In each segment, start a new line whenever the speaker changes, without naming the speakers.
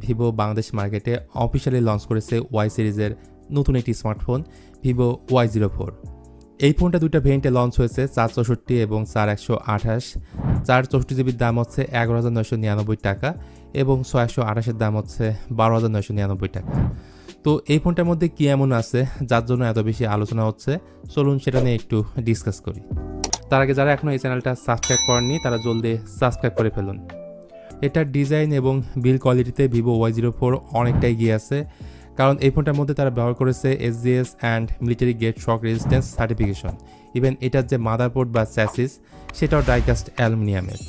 Vivo Bangladesh মার্কেটে officially launch করেছে Y সিরিজের নতুন একটি স্মার্টফোন ভিভো Y04। এই ফোনটা দুইটা ভেরিয়েন্টে লঞ্চ হয়েছে, 464 এবং 4128। 464 দাম হচ্ছে 11,999 টাকা এবং 628-এর দাম হচ্ছে 12,999 টাকা। তো এই ফোনটার মধ্যে কী এমন আছে যার জন্য এত বেশি আলোচনা হচ্ছে, চলুন সেটা নিয়ে একটু ডিসকাস করি। তার আগে যারা এখনও এই চ্যানেলটা সাবস্ক্রাইব করেননি তারা জলদি সাবস্ক্রাইব করে ফেলুন। এটার ডিজাইন এবং বিল কোয়ালিটিতে ভিভো Y04 অনেকটাই এগিয়ে আছে, কারণ এই ফোনটার মধ্যে তারা ব্যবহার করেছে SGS and military grade shock resistance certification. Even এটার যে মাদারবোর্ড বা চ্যাসিস সেটাও ডাইকাস্ট অ্যালুমিনিয়ামের।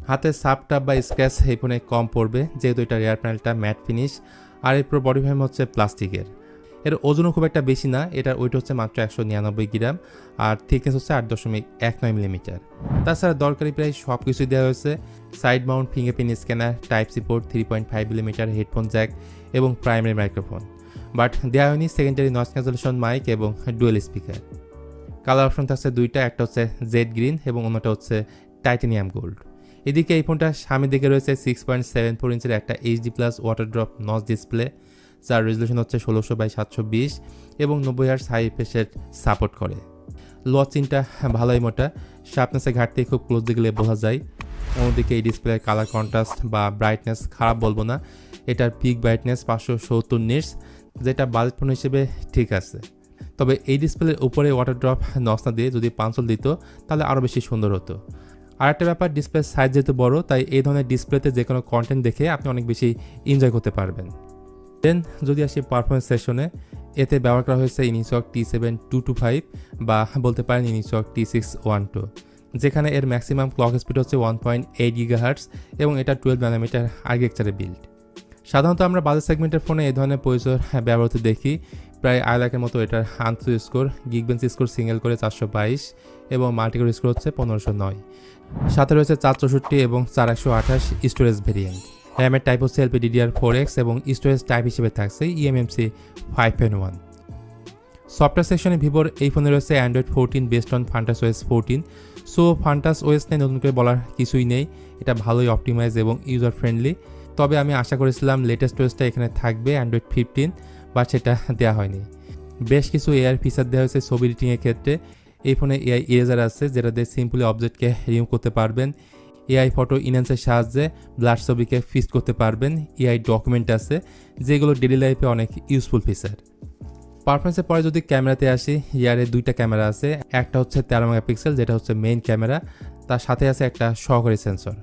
হাতে সাবটাপ বা স্ক্র্যাচ এই ফোনে কম পড়বে যেহেতু এটা রেয়ার প্যানেলটা ম্যাট ফিনিশ, আর এর পুরো বডি ফ্রেম হচ্ছে প্লাস্টিকের। এর ওজনও খুব একটা বেশি না, এটার ওয়েট হচ্ছে মাত্র 199 গ্রাম আর থিকনেস হচ্ছে 8.19 মিলিমিটার। তাছাড়া দরকারি প্রায় সব কিছুই দেওয়া হয়েছে, side mount fingerprint scanner, type C port, 3.5 millimetre headphone jack এবং প্রাইমারি মাইক্রোফোন, বাট দেওয়া হয়নি সেকেন্ডারি নয়েজ ক্যান্সেলেশন মাইক এবং ডুয়েল স্পিকার। কালার অপশন থাকছে দুইটা, একটা হচ্ছে জেড গ্রিন এবং অন্যটা হচ্ছে টাইটানিয়াম গোল্ড। এদিকে এই ফোনটা সামনের দিকে রয়েছে 6.74 ইঞ্চের একটা HD+ water drop notch display, যার রেজলিউশন হচ্ছে 1600x720 এবং 90 hertz high refresh rate support করে। লচিনটা ভালোই মোটা, শার্পনেসের ঘাটতি খুব ক্লোজ দিকে বোঝা যায়। অন্যদিকে এই ডিসপ্লের কালার কন্ট্রাস্ট বা ব্রাইটনেস খারাপ বলবো না, এটার পিক ব্রাইটনেস 570 নিটস, যেটা বাজেট ফোন হিসেবে ঠিক আছে। তবে এই ডিসপ্লের উপরে ওয়াটার ড্রপ নচ না দিয়ে যদি পাঞ্চল দিত তাহলে আরও বেশি সুন্দর হতো। আর একটা ব্যাপার, ডিসপ্লের সাইজ যেহেতু বড় তাই এই ধরনের ডিসপ্লেতে যে কোনো কন্টেন্ট দেখে আপনি অনেক বেশি এনজয় করতে পারবেন। দেন যদি আসি পারফরমেন্স সেশনে, এতে ব্যবহার করা হয়েছে ইনিসক T7225 বা বলতে পারেন ইনিসক T612, যেখানে এর ম্যাক্সিমাম ক্লক স্পিড হচ্ছে 1.8 GHz এবং এটা 12 ন্যানোমিটার আর্কিটেকচারে বিল্ড। সাধারণত আমরা বাজেট সেগমেন্টের ফোনে এই ধরনের প্রসেসর ব্যবহৃত দেখি, প্রায় 1.5 লাখের মতো। এটার আন্তঃ স্কোর, গিগবেঞ্চ স্কোর সিঙ্গেল করে 422 এবং মাল্টিকোর স্কোর হচ্ছে 1509। সাথে রয়েছে 464 এবং 4128 স্টোরেজ ভেরিয়েন্ট। র্যামের টাইপ হচ্ছে LPDDR4X এবং স্টোরেজ টাইপ হিসেবে থাকছে eMMC 5.1। সফটওয়্যার সেকশনে ভিভোর এই ফোনে রয়েছে Android 14 based on ফান্টাস OS 14। So ফান্টাস OS নিয়ে নতুন করে বলার কিছুই নেই, এটা ভালোই অপটিমাইজ এবং ইউজার ফ্রেন্ডলি। তবে আমি আশা করেছিলাম লেটেস্ট OSটা এখানে থাকবে অ্যান্ড্রয়েড 15, বাট সেটা দেওয়া হয়নি। বেশ কিছু এআই ফিচার দেওয়া হয়েছে ছবি এডিটিংয়ের ক্ষেত্রে। এই ফোনে এআই ইরেজার আছে যেটা দিয়ে সিম্পলি অবজেক্টকে রিমুভ করতে পারবেন। এআই ফটো ইনহ্যান্সের সাহায্যে ব্লার ছবিকে ফিক্স করতে পারবেন। এআই ডকুমেন্ট আছে যেগুলো ডেলি লাইফে অনেক ইউজফুল ফিচার। পারফরমেন্সের পরে যদি ক্যামেরাতে আসি, ইয়ারে দুইটা ক্যামেরা আছে, একটা হচ্ছে 13 মেগাপিক্সেল যেটা হচ্ছে মেইন ক্যামেরা, তার সাথে আছে একটা সহকারী সেন্সর,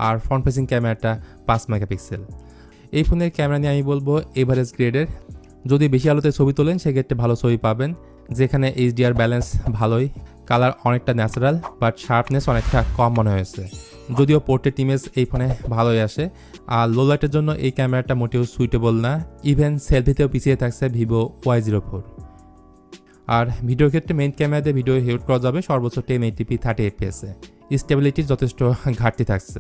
আর ফ্রন্ট ফেসিং ক্যামেরাটা 5 মেগাপিক্সেল। এই ফোনের ক্যামেরা নিয়ে আমি বলবো এভারেজ গ্রেডের। যদি বেশি আলোতে ছবি তোলেন সেক্ষেত্রে ভালো ছবি পাবেন, যেখানে HDR ব্যালেন্স ভালোই, কালার অনেকটা ন্যাচারাল, বাট শার্পনেস অনেকটা কম মনে হয়েছে। যদিও পোর্ট্রেট ইমেজ এই ফোনে ভালোই আসে, আর লো লাইটের জন্য এই ক্যামেরাটা মোটেও সুইটেবল না। ইভেন সেলফিতেও পিছিয়ে থাকছে ভিভো Y04। আর ভিডিওর ক্ষেত্রে মেইন ক্যামেরা দিয়ে ভিডিও হেড করা যাবে সর্বোচ্চ 1080p 30 fps। স্টেবিলিটির যথেষ্ট ঘাটতি থাকছে।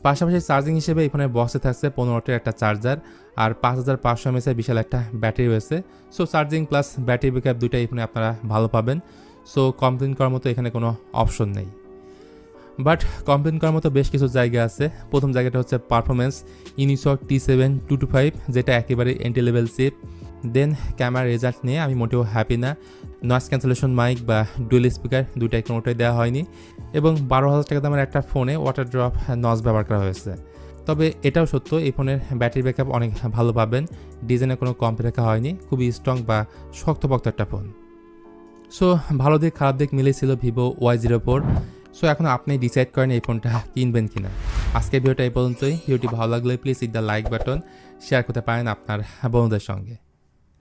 পাশাপাশি চার্জিং হিসেবে এই ফোনের বক্সে থাকছে 15 ওয়াটের একটা চার্জার আর 5500 mAh বিশাল একটা ব্যাটারি রয়েছে। So charging plus battery backup দুইটাই এই ফোনে আপনারা ভালো পাবেন। সো কমপ্লেন করার মতো এখানে কোনো অপশন নেই, বাট কমপ্লেন করার মতো বেশ কিছু জায়গা আছে। প্রথম জায়গাটা হচ্ছে পারফরমেন্স, ইনিসক T7225 যেটা একেবারে এন্ট্রি লেভেল চিপ। দেন ক্যামেরা রেজাল্ট নিয়ে আমি মোটেও হ্যাপি না। নয়েজ ক্যান্সেলেশন মাইক বা ডুয়েল স্পিকার দুইটাই কোনোটাই দেওয়া হয়নি, এবং 12,000 টাকা দামের একটা ফোনে ওয়াটার ড্রপ নচ ব্যবহার করা হয়েছে। তবে এটাও সত্য, এই ফোনের ব্যাটারি ব্যাকআপ অনেক ভালো পাবেন, ডিজাইনে কোনো কমতি রাখা হয়নি, খুবই স্ট্রং বা শক্তপোক্ত একটা ফোন। সো ভালো দিক খারাপ দিক মিলেছিল ভিভো Y04। সো এখন আপনি ডিসাইড করেন এই ফোনটা কিনবেন কিনা। আজকের ভিডিওটা এই পর্যন্তই। ভিডিওটি ভালো লাগলে please hit the like button, share করতে পারেন আপনার বন্ধুদের সঙ্গে।